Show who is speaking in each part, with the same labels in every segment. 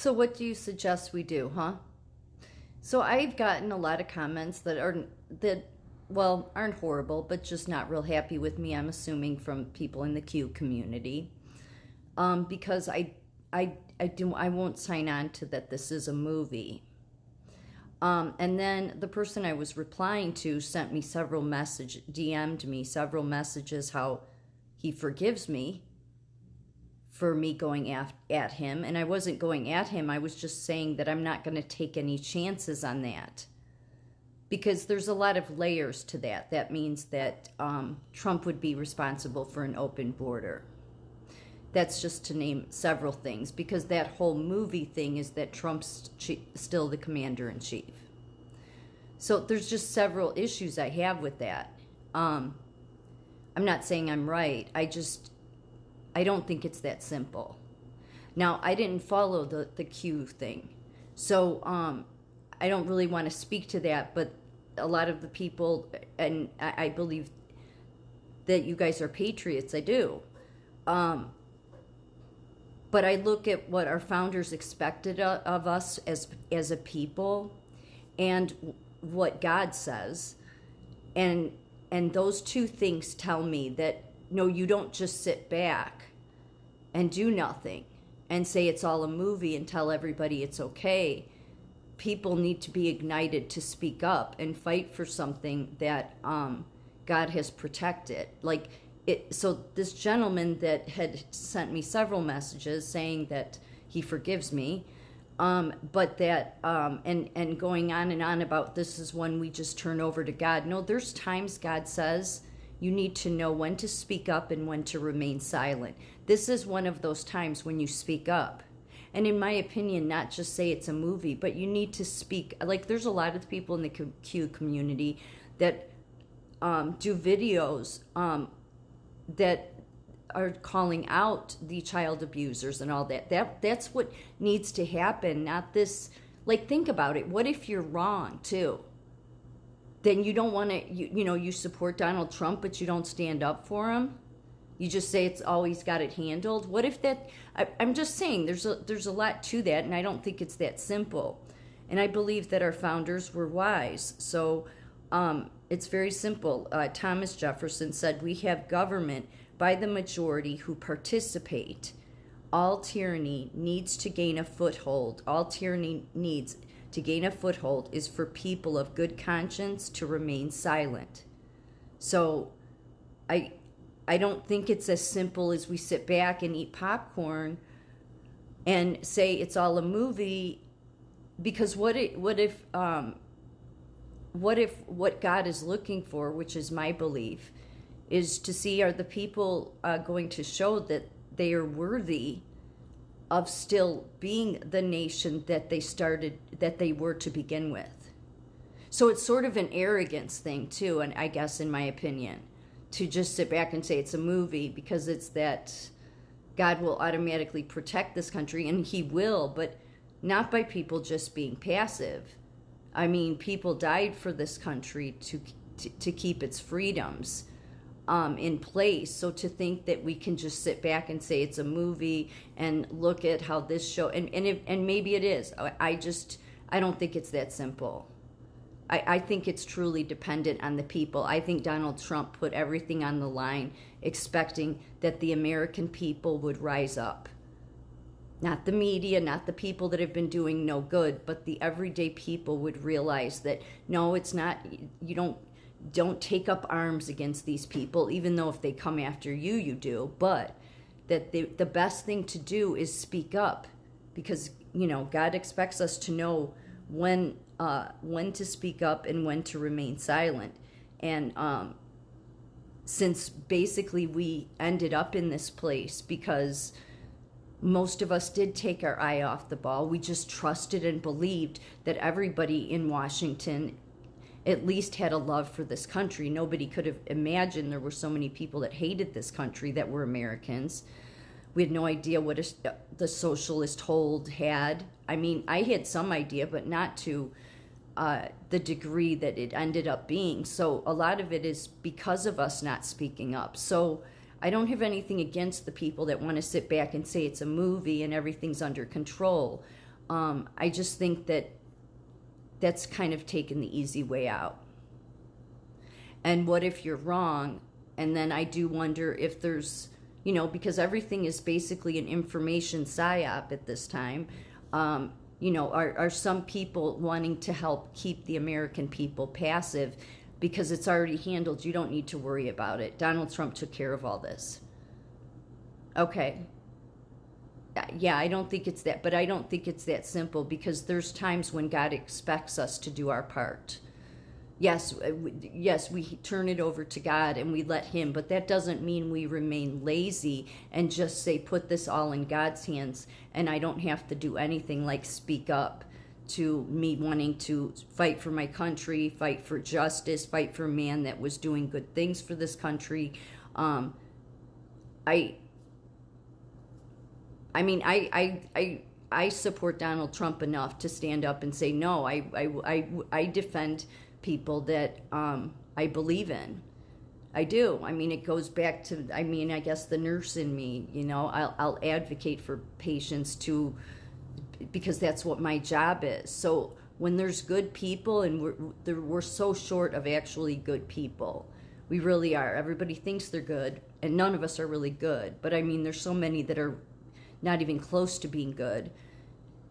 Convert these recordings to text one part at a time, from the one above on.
Speaker 1: So what do you suggest we do, huh? So I've gotten a lot of comments that aren't horrible, but just not real happy with me. I'm assuming from people in the Q community, because I won't sign on to that. This is a movie. And then the person I was replying to sent me DM'd me several messages how he forgives me for me going at him. And I wasn't going at him. I was just saying that I'm not going to take any chances on that. Because there's a lot of layers to that. That means that Trump would be responsible for an open border. That's just to name several things, because that whole movie thing is that Trump's still the commander-in-chief. So there's just several issues I have with that. I'm not saying I'm right. I don't think it's that simple. Now, I didn't follow the Q thing, so I don't really want to speak to that, but a lot of the people, and I believe that you guys are patriots, I do. But I look at what our founders expected of us as a people, and what God says, and those two things tell me that no, you don't just sit back and do nothing and say it's all a movie and tell everybody it's okay. People need to be ignited to speak up and fight for something that God has protected. So this gentleman that had sent me several messages saying that he forgives me, but that and going on and on about this is when we just turn over to God. No, there's times God says you need to know when to speak up and when to remain silent. This is one of those times when you speak up. And in my opinion, not just say it's a movie, but you need to speak. Like, there's a lot of people in the Q community that do videos that are calling out the child abusers and all that. That's what needs to happen, not this. Like, think about it. What if you're wrong too? Then you don't want to, you support Donald Trump, but you don't stand up for him. You just say it's always got it handled. What if that? I'm just saying there's a lot to that, and I don't think it's that simple. And I believe that our founders were wise. So it's very simple. Thomas Jefferson said, "We have government by the majority who participate. All tyranny needs to gain a foothold. All tyranny needs to gain a foothold is for people of good conscience to remain silent." So I don't think it's as simple as we sit back and eat popcorn and say it's all a movie, because what if what God is looking for, which is my belief, is to see, are the people going to show that they are worthy of still being the nation that they were to begin with. So it's sort of an arrogance thing too, and I guess, in my opinion, to just sit back and say it's a movie, because it's that God will automatically protect this country, and he will, but not by people just being passive. I mean, people died for this country to keep its freedoms in place. So to think that we can just sit back and say it's a movie and look at how this show, and maybe it is. I don't think it's that simple. I think it's truly dependent on the people. I think Donald Trump put everything on the line, expecting that the American people would rise up. Not the media, not the people that have been doing no good, but the everyday people would realize that, no, it's not, you don't take up arms against these people, even though if they come after you, you do, but that the best thing to do is speak up, because, God expects us to know when to speak up and when to remain silent. And since basically we ended up in this place because most of us did take our eye off the ball, we just trusted and believed that everybody in Washington at least had a love for this country. Nobody could have imagined there were so many people that hated this country that were Americans. We had no idea what the socialist hold had. I mean, I had some idea, but not to the degree that it ended up being. So a lot of it is because of us not speaking up. So I don't have anything against the people that want to sit back and say it's a movie and everything's under control. I just think that that's kind of taken the easy way out. And what if you're wrong? And then I do wonder if there's, because everything is basically an information psyop at this time. Are some people wanting to help keep the American people passive because it's already handled? You don't need to worry about it. Donald Trump took care of all this. Okay. Yeah, I don't think it's that, but I don't think it's that simple, because there's times when God expects us to do our part. Yes, we turn it over to God and we let him, but that doesn't mean we remain lazy and just say, put this all in God's hands and I don't have to do anything, like speak up to me wanting to fight for my country, fight for justice, fight for a man that was doing good things for this country. I support Donald Trump enough to stand up and say, no, I defend people that I believe in. I do. I mean, it goes back to, I guess the nurse in me, I'll advocate for patients too, because that's what my job is. So when there's good people, and we're so short of actually good people. We really are. Everybody thinks they're good, and none of us are really good. But there's so many that are not even close to being good.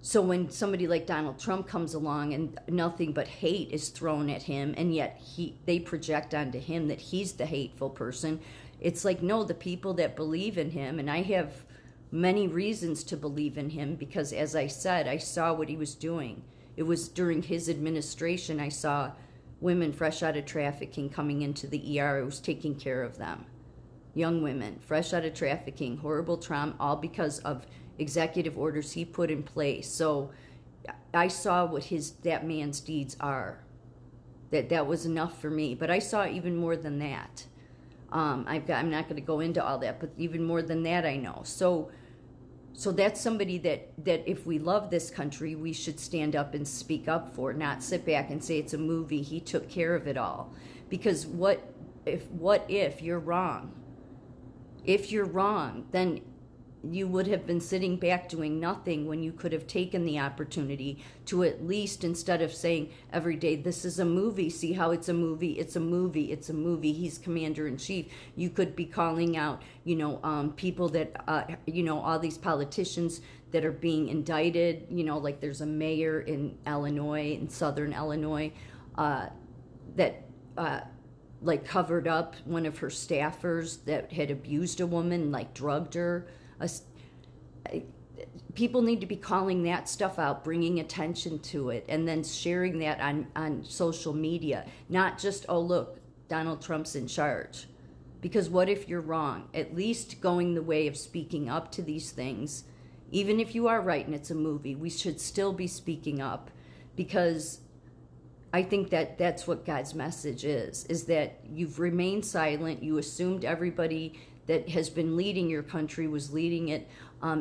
Speaker 1: So when somebody like Donald Trump comes along and nothing but hate is thrown at him, and yet they project onto him that he's the hateful person, it's like, no, the people that believe in him, and I have many reasons to believe in him, because as I said, I saw what he was doing. It was during his administration I saw women fresh out of trafficking coming into the ER. I was taking care of them. Young women, fresh out of trafficking, horrible trauma, all because of executive orders he put in place. So I saw what that man's deeds are. That was enough for me. But I saw even more than that. I'm not going to go into all that, but even more than that I know. So that's somebody that if we love this country, we should stand up and speak up for, not sit back and say it's a movie, he took care of it all. Because what if you're wrong? If you're wrong, then you would have been sitting back doing nothing when you could have taken the opportunity to, at least, instead of saying every day, this is a movie, see how it's a movie, it's a movie, it's a movie, he's commander-in-chief, you could be calling out, people that, all these politicians that are being indicted, like there's a mayor in Illinois, in southern Illinois, that covered up one of her staffers that had abused a woman, drugged her. People need to be calling that stuff out, bringing attention to it, and then sharing that on social media. Not just, oh, look, Donald Trump's in charge. Because what if you're wrong? At least going the way of speaking up to these things. Even if you are right and it's a movie, we should still be speaking up, because I think that that's what God's message is that you've remained silent. You assumed everybody that has been leading your country was leading it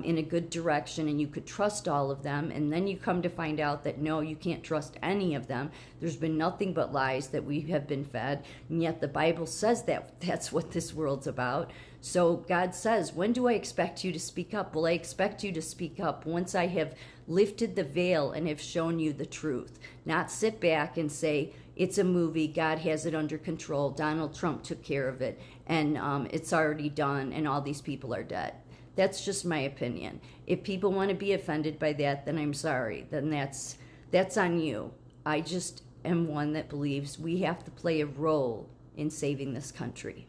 Speaker 1: in a good direction, and you could trust all of them, and then you come to find out that no, you can't trust any of them. There's been nothing but lies that we have been fed, and yet the Bible says that that's what this world's about. So God says, when do I expect you to speak up? Well, I expect you to speak up once I have lifted the veil and have shown you the truth. Not sit back and say, it's a movie, God has it under control, Donald Trump took care of it, and it's already done, and all these people are dead. That's just my opinion. If people want to be offended by that, then I'm sorry. Then that's on you. I just am one that believes we have to play a role in saving this country.